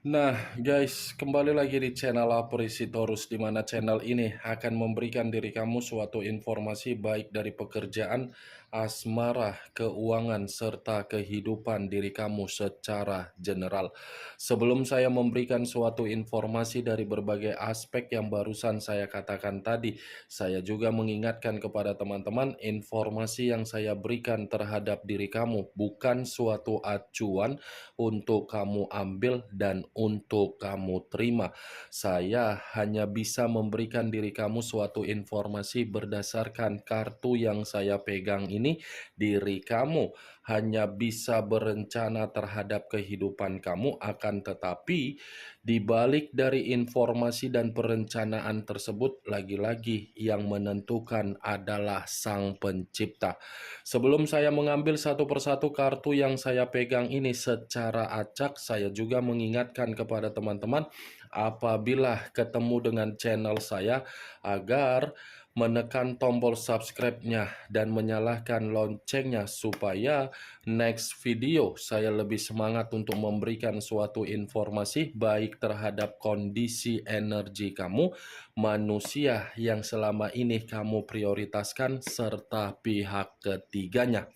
Nah, guys, kembali lagi di channel Aprisitorus, di mana channel ini akan memberikan diri kamu suatu informasi baik dari pekerjaan, asmara, keuangan, serta kehidupan diri kamu secara general. Sebelum saya memberikan suatu informasi dari berbagai aspek yang barusan saya katakan tadi, saya juga mengingatkan kepada teman-teman informasi yang saya berikan terhadap diri kamu bukan suatu acuan untuk kamu ambil dan untuk kamu terima. Saya hanya bisa memberikan diri kamu suatu informasi berdasarkan kartu yang saya pegang ini. Diri kamu hanya bisa berencana terhadap kehidupan kamu, akan tetapi di balik dari informasi dan perencanaan tersebut, lagi-lagi yang menentukan adalah Sang Pencipta. Sebelum saya mengambil satu persatu kartu yang saya pegang ini secara acak, saya juga mengingatkan kepada teman-teman apabila ketemu dengan channel saya agar menekan tombol subscribe-nya dan menyalakan loncengnya supaya next video saya lebih semangat untuk memberikan suatu informasi baik terhadap kondisi energi kamu, manusia yang selama ini kamu prioritaskan, serta pihak ketiganya.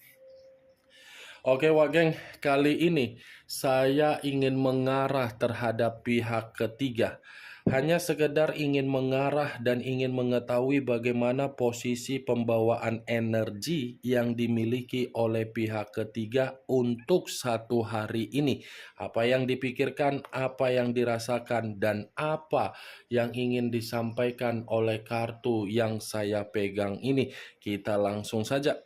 Oke, Wak Geng, kali ini saya ingin mengarah terhadap pihak ketiga. Hanya sekedar ingin mengarah dan ingin mengetahui bagaimana posisi pembawaan energi yang dimiliki oleh pihak ketiga untuk satu hari ini. Apa yang dipikirkan, apa yang dirasakan, dan apa yang ingin disampaikan oleh kartu yang saya pegang ini. Kita langsung saja.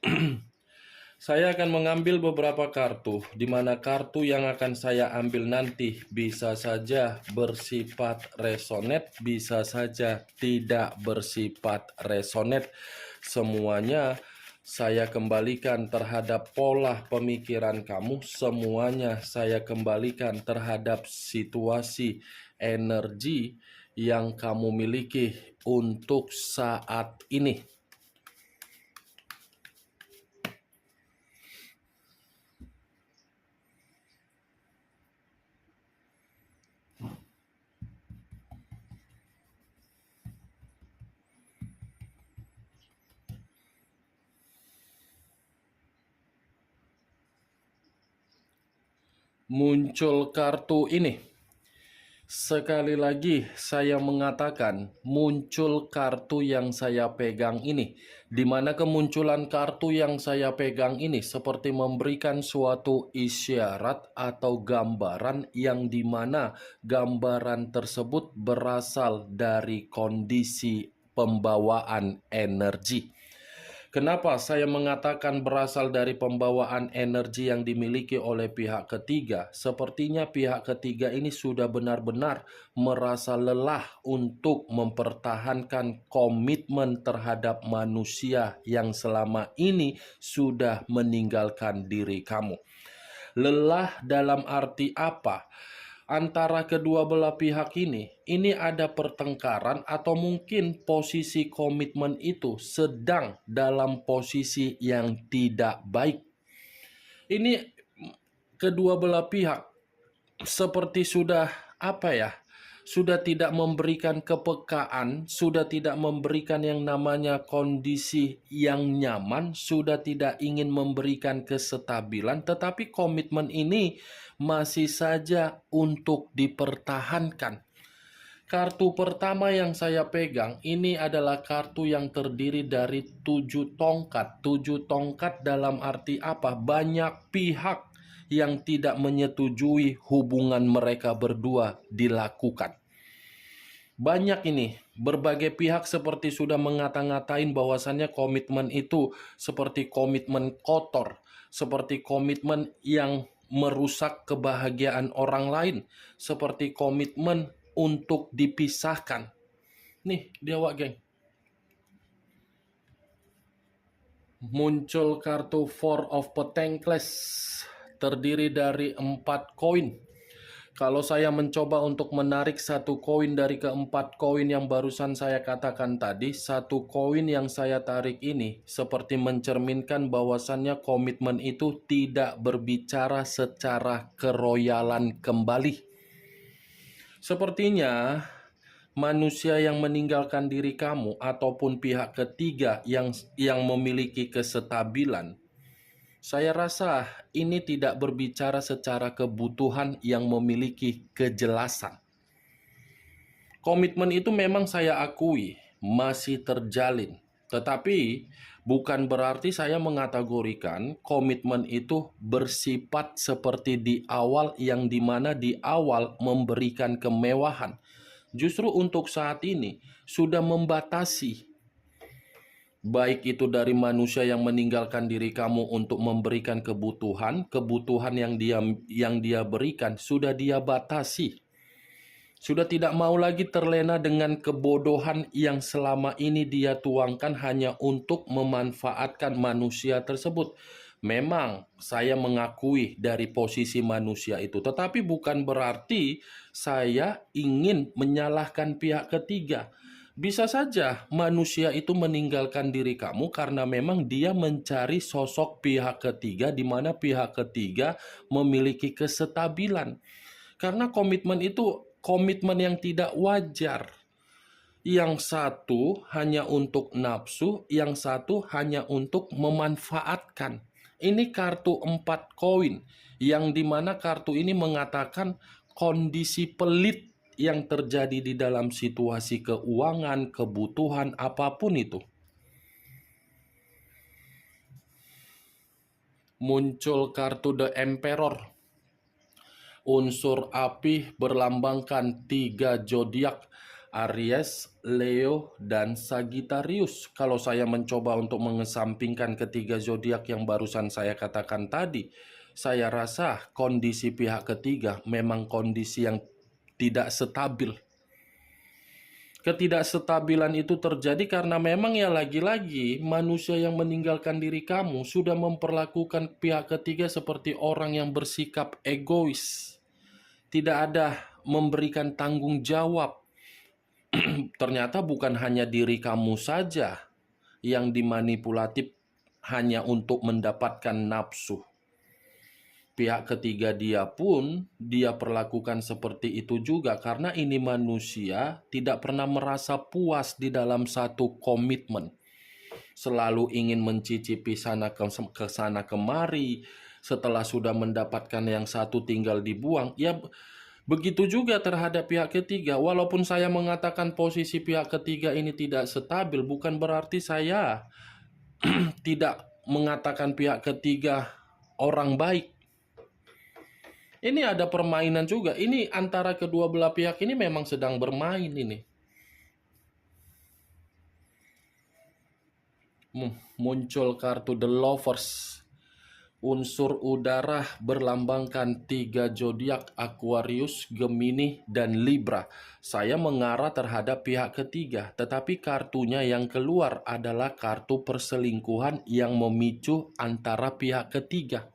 Saya akan mengambil beberapa kartu, di mana kartu yang akan saya ambil nanti bisa saja bersifat resonate, bisa saja tidak bersifat resonate. Semuanya saya kembalikan terhadap pola pemikiran kamu, semuanya saya kembalikan terhadap situasi energi yang kamu miliki untuk saat ini. Muncul kartu ini. Sekali lagi saya mengatakan muncul kartu yang saya pegang ini, di mana kemunculan kartu yang saya pegang ini seperti memberikan suatu isyarat atau gambaran yang dimana gambaran tersebut berasal dari kondisi pembawaan energi. Kenapa saya mengatakan berasal dari pembawaan energi yang dimiliki oleh pihak ketiga? Sepertinya pihak ketiga ini sudah benar-benar merasa lelah untuk mempertahankan komitmen terhadap manusia yang selama ini sudah meninggalkan diri kamu. Lelah dalam arti apa? Antara kedua belah pihak ini ada pertengkaran atau mungkin posisi komitmen itu sedang dalam posisi yang tidak baik. Ini kedua belah pihak seperti sudah sudah tidak memberikan kepekaan, sudah tidak memberikan yang namanya kondisi yang nyaman, sudah tidak ingin memberikan kesestabilan, tetapi komitmen ini masih saja untuk dipertahankan. Kartu pertama yang saya pegang ini adalah kartu yang terdiri dari 7 tongkat. 7 tongkat dalam arti apa? Banyak pihak yang tidak menyetujui hubungan mereka berdua dilakukan. Banyak ini, berbagai pihak seperti sudah ngata-ngatain bahwasannya komitmen itu seperti komitmen kotor, seperti komitmen yang merusak kebahagiaan orang lain, seperti komitmen untuk dipisahkan. Nih, dia Wak Geng. Muncul kartu Four of Pentacles, terdiri dari 4 koin. Kalau saya mencoba untuk menarik satu koin dari keempat koin yang barusan saya katakan tadi, satu koin yang saya tarik ini seperti mencerminkan bahwasannya komitmen itu tidak berbicara secara keroyalan kembali. Sepertinya manusia yang meninggalkan diri kamu ataupun pihak ketiga yang memiliki kesestabilan, saya rasa ini tidak berbicara secara kebutuhan yang memiliki kejelasan. Komitmen itu memang saya akui masih terjalin, tetapi bukan berarti saya mengategorikan komitmen itu bersifat seperti di awal, yang dimana di awal memberikan kemewahan. Justru untuk saat ini sudah membatasi, baik itu dari manusia yang meninggalkan diri kamu untuk memberikan kebutuhan yang dia berikan sudah dia batasi. Sudah tidak mau lagi terlena dengan kebodohan yang selama ini dia tuangkan hanya untuk memanfaatkan manusia tersebut. Memang saya mengakui dari posisi manusia itu, tetapi bukan berarti saya ingin menyalahkan pihak ketiga. Bisa saja manusia itu meninggalkan diri kamu karena memang dia mencari sosok pihak ketiga, di mana pihak ketiga memiliki kesestabilan. Karena komitmen itu komitmen yang tidak wajar. Yang satu hanya untuk nafsu, yang satu hanya untuk memanfaatkan. Ini kartu 4 koin, yang dimana kartu ini mengatakan kondisi pelit yang terjadi di dalam situasi keuangan, kebutuhan, apapun itu. Muncul kartu The Emperor. Unsur api berlambangkan 3 zodiak, Aries, Leo, dan Sagittarius. Kalau saya mencoba untuk mengesampingkan ketiga zodiak yang barusan saya katakan tadi, saya rasa kondisi pihak ketiga memang kondisi yang tidak stabil. Ketidakstabilan itu terjadi karena memang ya lagi-lagi manusia yang meninggalkan diri kamu sudah memperlakukan pihak ketiga seperti orang yang bersikap egois. Tidak ada memberikan tanggung jawab. Ternyata bukan hanya diri kamu saja yang dimanipulatif hanya untuk mendapatkan nafsu. Pihak ketiga dia pun dia perlakukan seperti itu juga, karena ini manusia tidak pernah merasa puas di dalam satu komitmen. Selalu ingin mencicipi ke sana kemari. Setelah sudah mendapatkan yang satu tinggal dibuang. Ya, begitu juga terhadap pihak ketiga. Walaupun saya mengatakan posisi pihak ketiga ini tidak stabil, bukan berarti saya tidak mengatakan pihak ketiga orang baik. Ini ada permainan juga. Ini antara kedua belah pihak ini memang sedang bermain ini. Muncul kartu The Lovers. Unsur udara berlambangkan 3 zodiak, Aquarius, Gemini, dan Libra. Saya mengarah terhadap pihak ketiga, tetapi kartunya yang keluar adalah kartu perselingkuhan yang memicu antara pihak ketiga.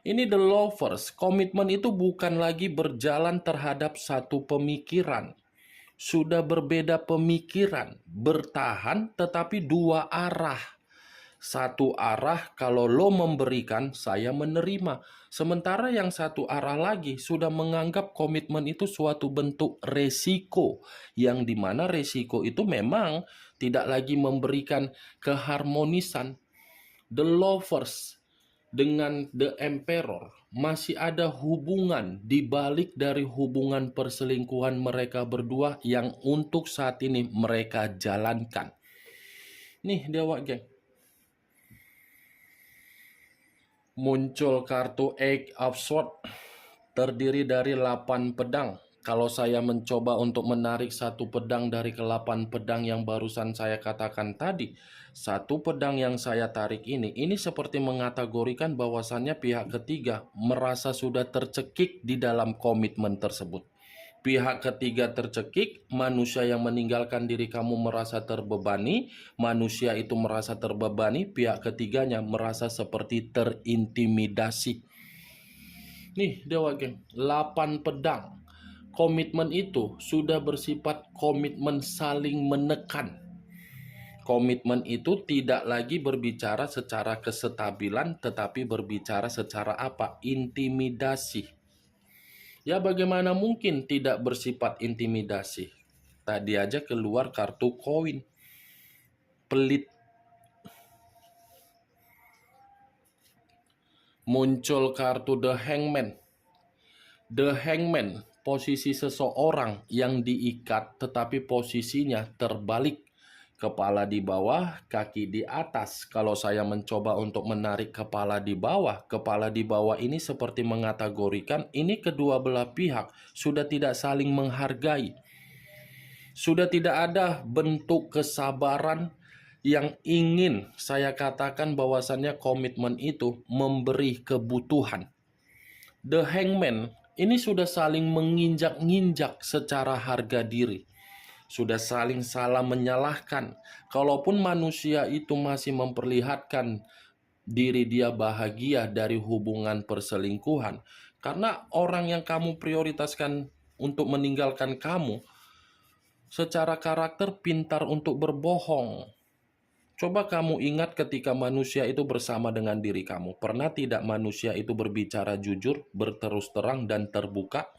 Ini The Lovers. Komitmen itu bukan lagi berjalan terhadap satu pemikiran. Sudah berbeda pemikiran, bertahan tetapi dua arah. Satu arah, kalau lo memberikan, saya menerima. Sementara yang satu arah lagi sudah menganggap komitmen itu suatu bentuk resiko, yang dimana resiko itu memang tidak lagi memberikan keharmonisan. The Lovers dengan The Emperor masih ada hubungan di balik dari hubungan perselingkuhan mereka berdua yang untuk saat ini mereka jalankan. Nih Dewa Geng. Muncul kartu Eight of Swords, terdiri dari 8 pedang. Kalau saya mencoba untuk menarik satu pedang dari ke-8 pedang yang barusan saya katakan tadi, satu pedang yang saya tarik ini seperti mengategorikan bahwasannya pihak ketiga merasa sudah tercekik di dalam komitmen tersebut. Pihak ketiga tercekik, manusia yang meninggalkan diri kamu merasa terbebani, manusia itu merasa terbebani, pihak ketiganya merasa seperti terintimidasi. Nih Dewa Geng, 8 pedang. Komitmen itu sudah bersifat komitmen saling menekan. Komitmen itu tidak lagi berbicara secara kesestabilan, tetapi berbicara secara apa? Intimidasi. Ya bagaimana mungkin tidak bersifat intimidasi? Tadi aja keluar kartu koin. Pelit. Muncul kartu The Hangman. The Hangman, posisi seseorang yang diikat tetapi posisinya terbalik. Kepala di bawah, kaki di atas. Kalau saya mencoba untuk menarik kepala di bawah ini seperti mengategorikan ini kedua belah pihak sudah tidak saling menghargai. Sudah tidak ada bentuk kesabaran yang ingin saya katakan bahwasannya komitmen itu memberi kebutuhan. The Hangman ini sudah saling menginjak-injak secara harga diri. Sudah saling salah menyalahkan. Kalaupun manusia itu masih memperlihatkan diri dia bahagia dari hubungan perselingkuhan, karena orang yang kamu prioritaskan untuk meninggalkan kamu secara karakter pintar untuk berbohong. Coba kamu ingat ketika manusia itu bersama dengan diri kamu. Pernah tidak manusia itu berbicara jujur, berterus terang, dan terbuka?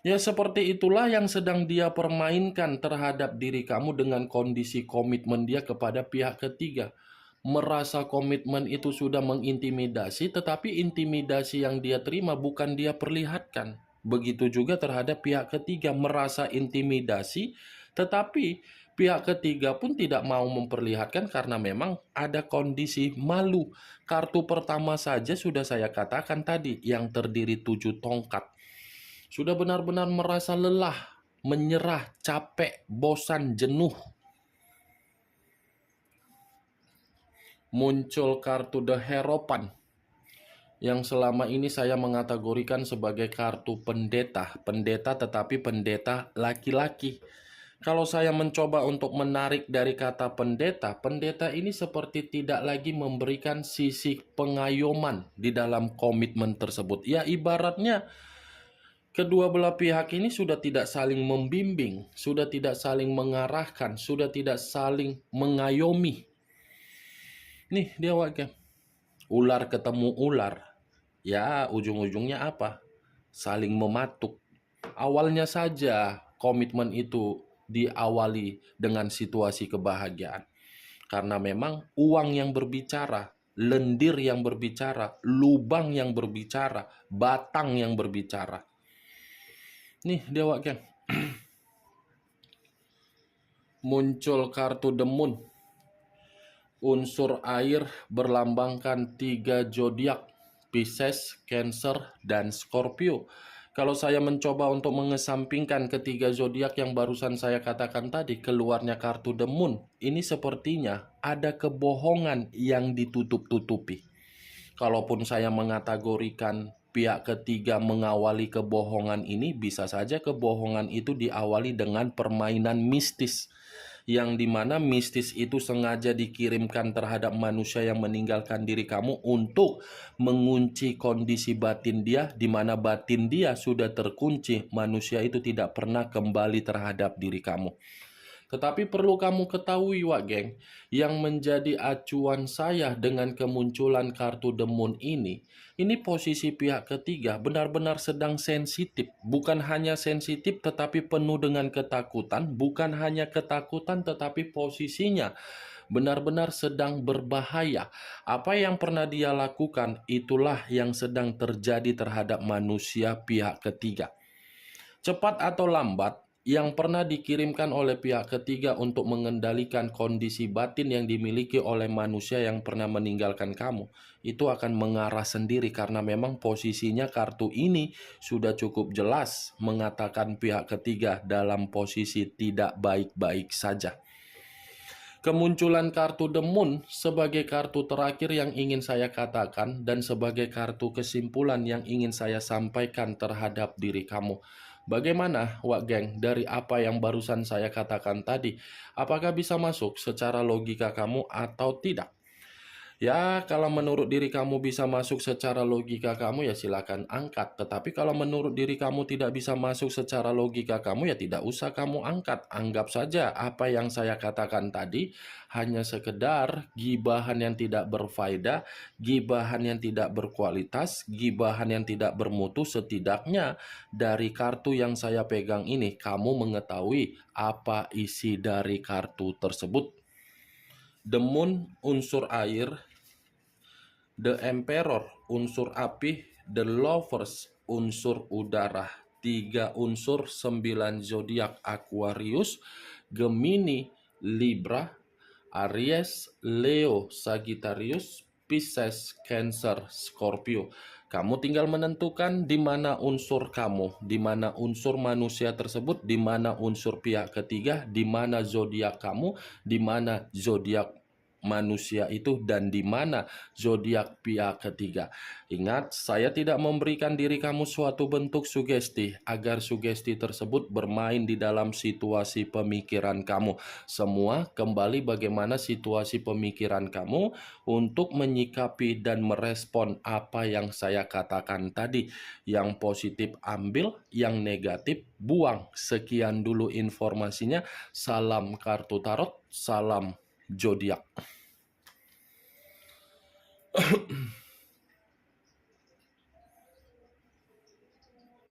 Ya seperti itulah yang sedang dia permainkan terhadap diri kamu dengan kondisi komitmen dia kepada pihak ketiga. Merasa komitmen itu sudah mengintimidasi, tetapi intimidasi yang dia terima bukan dia perlihatkan. Begitu juga terhadap pihak ketiga, merasa intimidasi, tetapi pihak ketiga pun tidak mau memperlihatkan karena memang ada kondisi malu. Kartu pertama saja sudah saya katakan tadi, yang terdiri 7 tongkat. Sudah benar-benar merasa lelah, menyerah, capek, bosan, jenuh. Muncul kartu The Hierophant yang selama ini saya mengategorikan sebagai kartu pendeta. Pendeta tetapi pendeta laki-laki. Kalau saya mencoba untuk menarik dari kata pendeta, pendeta ini seperti tidak lagi memberikan sisi pengayoman di dalam komitmen tersebut. Ya ibaratnya kedua belah pihak ini sudah tidak saling membimbing, sudah tidak saling mengarahkan, sudah tidak saling mengayomi. Nih dia wakil. Ular ketemu ular. Ya ujung-ujungnya apa? Saling mematuk. Awalnya saja komitmen itu diawali dengan situasi kebahagiaan. Karena memang uang yang berbicara, lendir yang berbicara, lubang yang berbicara, batang yang berbicara. Nih dia wakil. Muncul kartu The Moon. Unsur air berlambangkan 3 zodiak, Pisces, Cancer, dan Scorpio. Kalau saya mencoba untuk mengesampingkan ketiga zodiak yang barusan saya katakan tadi, keluarnya kartu The Moon, ini sepertinya ada kebohongan yang ditutup-tutupi. Kalaupun saya mengategorikan pihak ketiga mengawali kebohongan ini, bisa saja kebohongan itu diawali dengan permainan mistis, yang dimana mistis itu sengaja dikirimkan terhadap manusia yang meninggalkan diri kamu untuk mengunci kondisi batin dia, di mana batin dia sudah terkunci, manusia itu tidak pernah kembali terhadap diri kamu. Tetapi perlu kamu ketahui, Wak Geng, yang menjadi acuan saya dengan kemunculan kartu The Moon ini posisi pihak ketiga benar-benar sedang sensitif. Bukan hanya sensitif tetapi penuh dengan ketakutan, bukan hanya ketakutan tetapi posisinya benar-benar sedang berbahaya. Apa yang pernah dia lakukan, itulah yang sedang terjadi terhadap manusia pihak ketiga. Cepat atau lambat, yang pernah dikirimkan oleh pihak ketiga untuk mengendalikan kondisi batin yang dimiliki oleh manusia yang pernah meninggalkan kamu, itu akan mengarah sendiri karena memang posisinya kartu ini sudah cukup jelas mengatakan pihak ketiga dalam posisi tidak baik-baik saja. Kemunculan kartu The Moon sebagai kartu terakhir yang ingin saya katakan dan sebagai kartu kesimpulan yang ingin saya sampaikan terhadap diri kamu. Bagaimana, Wak Geng, dari apa yang barusan saya katakan tadi? Apakah bisa masuk secara logika kamu atau tidak? Ya, kalau menurut diri kamu bisa masuk secara logika kamu ya silakan angkat. Tetapi kalau menurut diri kamu tidak bisa masuk secara logika kamu ya tidak usah kamu angkat. Anggap saja apa yang saya katakan tadi hanya sekedar gibahan yang tidak berfaedah, gibahan yang tidak berkualitas, gibahan yang tidak bermutu. Setidaknya dari kartu yang saya pegang ini kamu mengetahui apa isi dari kartu tersebut. The Moon unsur air, The Emperor unsur api, The Lovers unsur udara, 3 unsur 9 zodiak Aquarius, Gemini, Libra, Aries, Leo, Sagittarius, Pisces, Cancer, Scorpio. Kamu tinggal menentukan di mana unsur kamu, di mana unsur manusia tersebut, di mana unsur pihak ketiga, di mana zodiak kamu, di mana zodiak manusia itu, dan di mana zodiak pihak ketiga. Ingat, saya tidak memberikan diri kamu suatu bentuk sugesti agar sugesti tersebut bermain di dalam situasi pemikiran kamu. Semua kembali bagaimana situasi pemikiran kamu untuk menyikapi dan merespon apa yang saya katakan tadi. Yang positif ambil, yang negatif buang. Sekian dulu informasinya. Salam kartu tarot, salam zodiak.